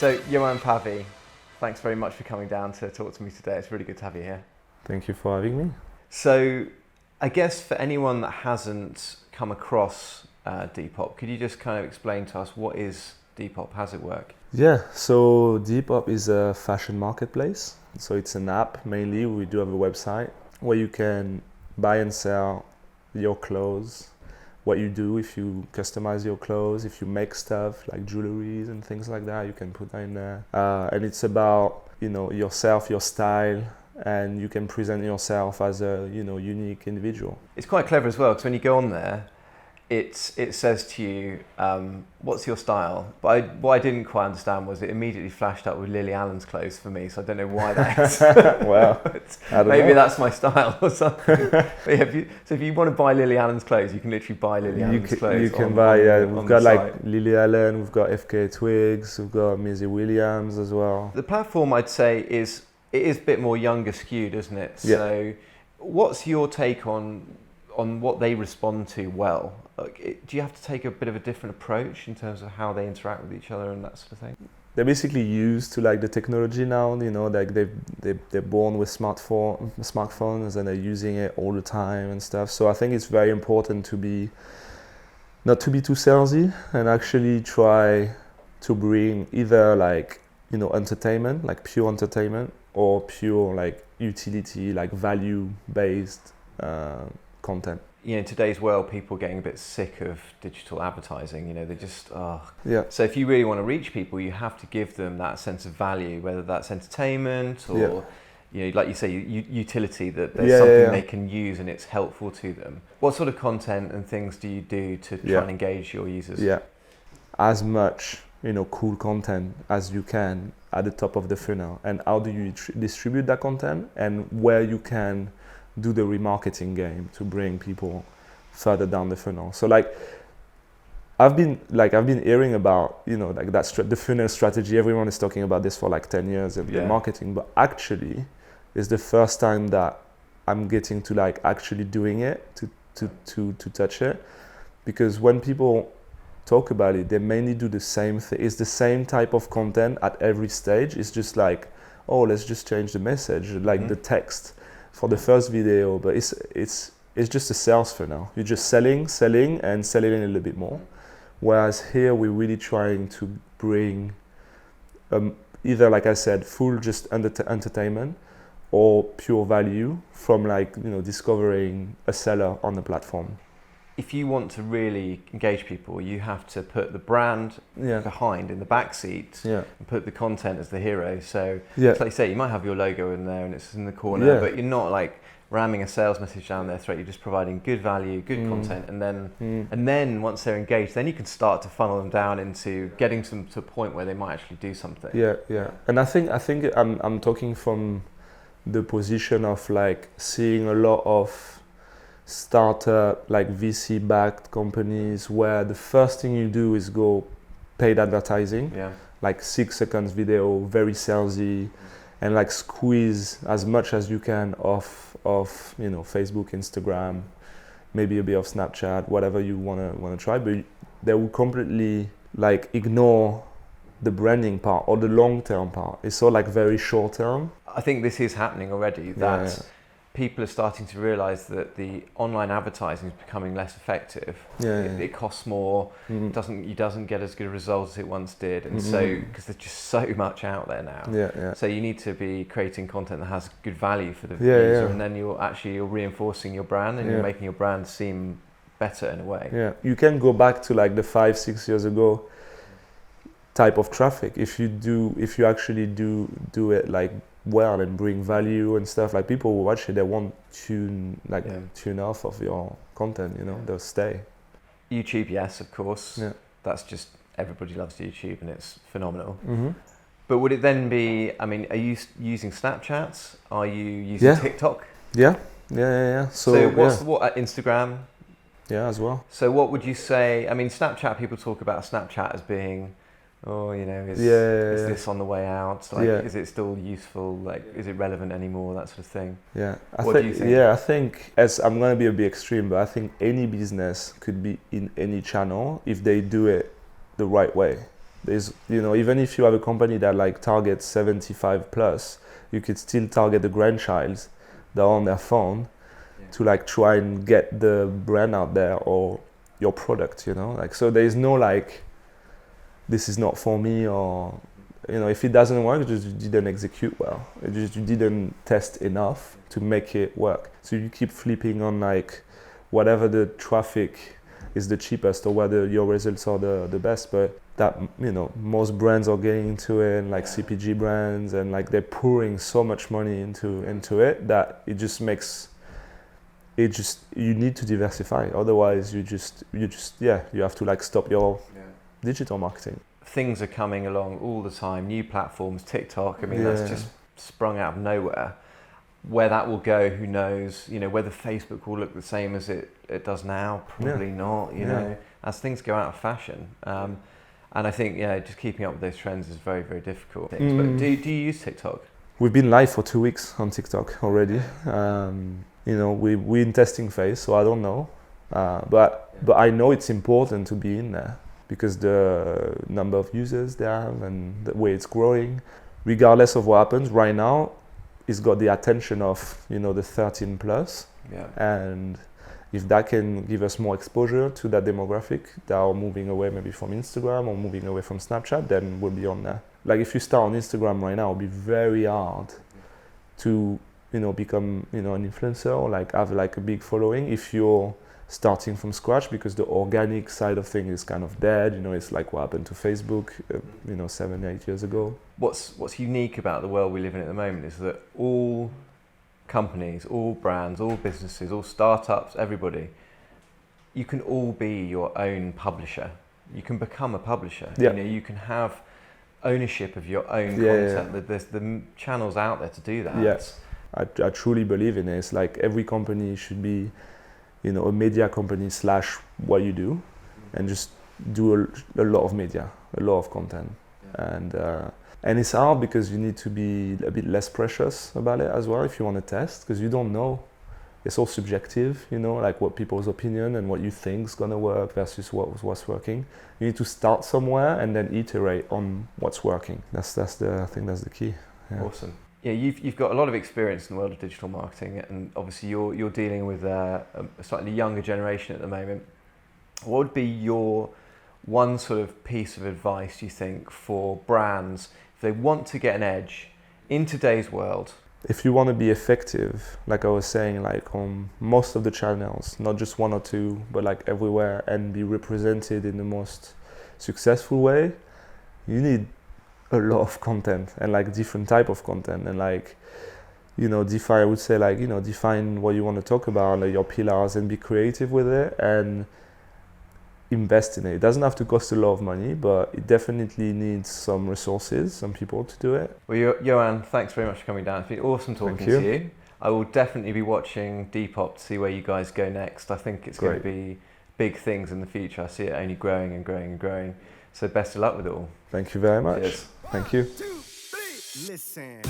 So, Yoann Pavy, thanks very much for coming down to talk to me today. It's really good to have you here. Thank you for having me. So, I guess for anyone that hasn't come across Depop, could you just kind of explain to us what is Depop? How does it work? Yeah, so Depop is a fashion marketplace. So it's an app mainly. We do have a website where you can buy and sell your clothes, what you do if you customize your clothes, if you make stuff like jewelries and things like that, you can put that in there. And it's about, yourself, your style, and you can present yourself as a, unique individual. It's quite clever as well, because when you go on there, it says to you, what's your style? But what I didn't quite understand was it immediately flashed up with Lily Allen's clothes for me, so I don't know why that is. Well, maybe that's my style or something. But yeah, so if you want to buy Lily Allen's clothes, you can literally buy Lily Allen's clothes. You can buy, we've got like Lily Allen, we've got FK Twigs, we've got Maisie Williams as well. The platform, I'd say, is a bit more younger skewed, isn't it? Yeah. So what's your take on what they respond to well? Do you have to take a bit of a different approach in terms of how they interact with each other and that sort of thing? They're basically used to like the technology now, like they're born with smartphones and they're using it all the time and stuff. So I think it's very important not to be too salesy and actually try to bring either like, entertainment, like pure entertainment, or pure like utility, like value-based content. In today's world, people are getting a bit sick of digital advertising. They just Yeah. So if you really want to reach people, you have to give them that sense of value, whether that's entertainment or like you say, utility, that there's something they can use and it's helpful to them. What sort of content and things do you do to try and engage your users? Yeah, as much cool content as you can at the top of the funnel. And how do you distribute that content, and where you can do the remarketing game to bring people further down the funnel. So like I've been hearing about the funnel strategy. Everyone is talking about this for like 10 years of the marketing, but actually it's the first time that I'm getting to like actually doing it, to touch it, because when people talk about it, they mainly do the same thing. It's the same type of content at every stage. It's just like, oh, let's just change the message, like the text for the first video, but it's just a sales funnel. You're just selling and selling a little bit more. Whereas here we're really trying to bring either, like I said, full just entertainment or pure value from discovering a seller on the platform. If you want to really engage people, you have to put the brand behind in the back seat and put the content as the hero. So, like you say, you might have your logo in there and it's in the corner, but you're not like ramming a sales message down their throat. You're just providing good value, good content, and then once they're engaged, then you can start to funnel them down into getting them to a point where they might actually do something. Yeah. And I think I'm talking from the position of like seeing a lot of startup, like VC-backed companies, where the first thing you do is go paid advertising, like 6 seconds video, very salesy, and like squeeze as much as you can off Facebook, Instagram, maybe a bit of Snapchat, whatever you wanna try, but they will completely like ignore the branding part or the long-term part. It's all like very short-term. I think this is happening already, that people are starting to realize that the online advertising is becoming less effective. It costs more, it doesn't get as good a result as it once did, and so because there's just so much out there now. So you need to be creating content that has good value for the user, and then you're reinforcing your brand and you're making your brand seem better in a way. You can go back to like the 5-6 years ago type of traffic if you actually do it like well and bring value and stuff. Like people will watch it, they won't tune off of your content. They'll stay. YouTube, yes, of course. That's just, everybody loves YouTube and it's phenomenal. But would it then be, are you using Snapchats? Are you using TikTok? Yeah. So what Instagram? Yeah, as well. So what would you say? Snapchat, people talk about Snapchat as being, is this on the way out? Is it still useful? Is it relevant anymore? That sort of thing. What do you think? I think, as I'm going to be a bit extreme, but I think any business could be in any channel if they do it the right way. There's, you know, even if you have a company that like targets 75 plus, you could still target the grandchilds that are on their phone to like try and get the brand out there or your product, you know, like, so there is no like, this is not for me, or, you know, if it doesn't work, you just didn't execute well. You didn't test enough to make it work. So you keep flipping on like whatever the traffic is the cheapest or whether your results are the best. But that, you know, most brands are getting into it, and like CPG brands, and like they're pouring so much money into it that it just makes it just, you need to diversify. Otherwise you have to like stop your digital marketing. Things are coming along all the time, new platforms, TikTok, I mean, that's just sprung out of nowhere. Where that will go, who knows? You know, whether Facebook will look the same as it does now, probably not, you know, as things go out of fashion. And I think, just keeping up with those trends is very, very difficult. But do you use TikTok? We've been live for 2 weeks on TikTok already. You know, we're in testing phase, so I don't know. But I know it's important to be in there, because the number of users they have and the way it's growing, regardless of what happens right now, it's got the attention of, you know, the 13 plus. And if that can give us more exposure to that demographic that are moving away maybe from Instagram or moving away from Snapchat, then we'll be on there. Like if you start on Instagram right now, it'll be very hard to, you know, become, you know, an influencer or like have like a big following if you're starting from scratch, because the organic side of things is kind of dead. You know, it's like what happened to Facebook, you know, 7-8 years ago. What's unique about the world we live in at the moment is that all companies, all brands, all businesses, all startups, everybody, you can all be your own publisher. You can become a publisher. You know, you can have ownership of your own content. There's the channels out there to do that. Yes, I truly believe in it. It's like every company should be, you know, a media company / what you do, and just do a lot of media, a lot of content. And it's hard because you need to be a bit less precious about it as well if you want to test, because you don't know. It's all subjective, you know, like what people's opinion and what you think is going to work versus what's working. You need to start somewhere and then iterate on what's working. I think that's the key. Yeah. Awesome. Yeah, you've got a lot of experience in the world of digital marketing, and obviously you're dealing with a slightly younger generation at the moment. What would be your one sort of piece of advice, you think, for brands if they want to get an edge in today's world? If you want to be effective, like I was saying, like on most of the channels, not just 1 or 2, but like everywhere, and be represented in the most successful way, you need a lot of content, and like different type of content, and like, you know, define what you want to talk about, like your pillars, and be creative with it and invest in it. It doesn't have to cost a lot of money, but it definitely needs some resources, some people to do it. Well, Yoann, thanks very much for coming down. It's been awesome talking to you. I will definitely be watching Depop to see where you guys go next. I think it's going to be big things in the future. I see it only growing and growing and growing. So best of luck with it all. Thank you very much. Cheers. Thank you. 1, 2, 3, listen.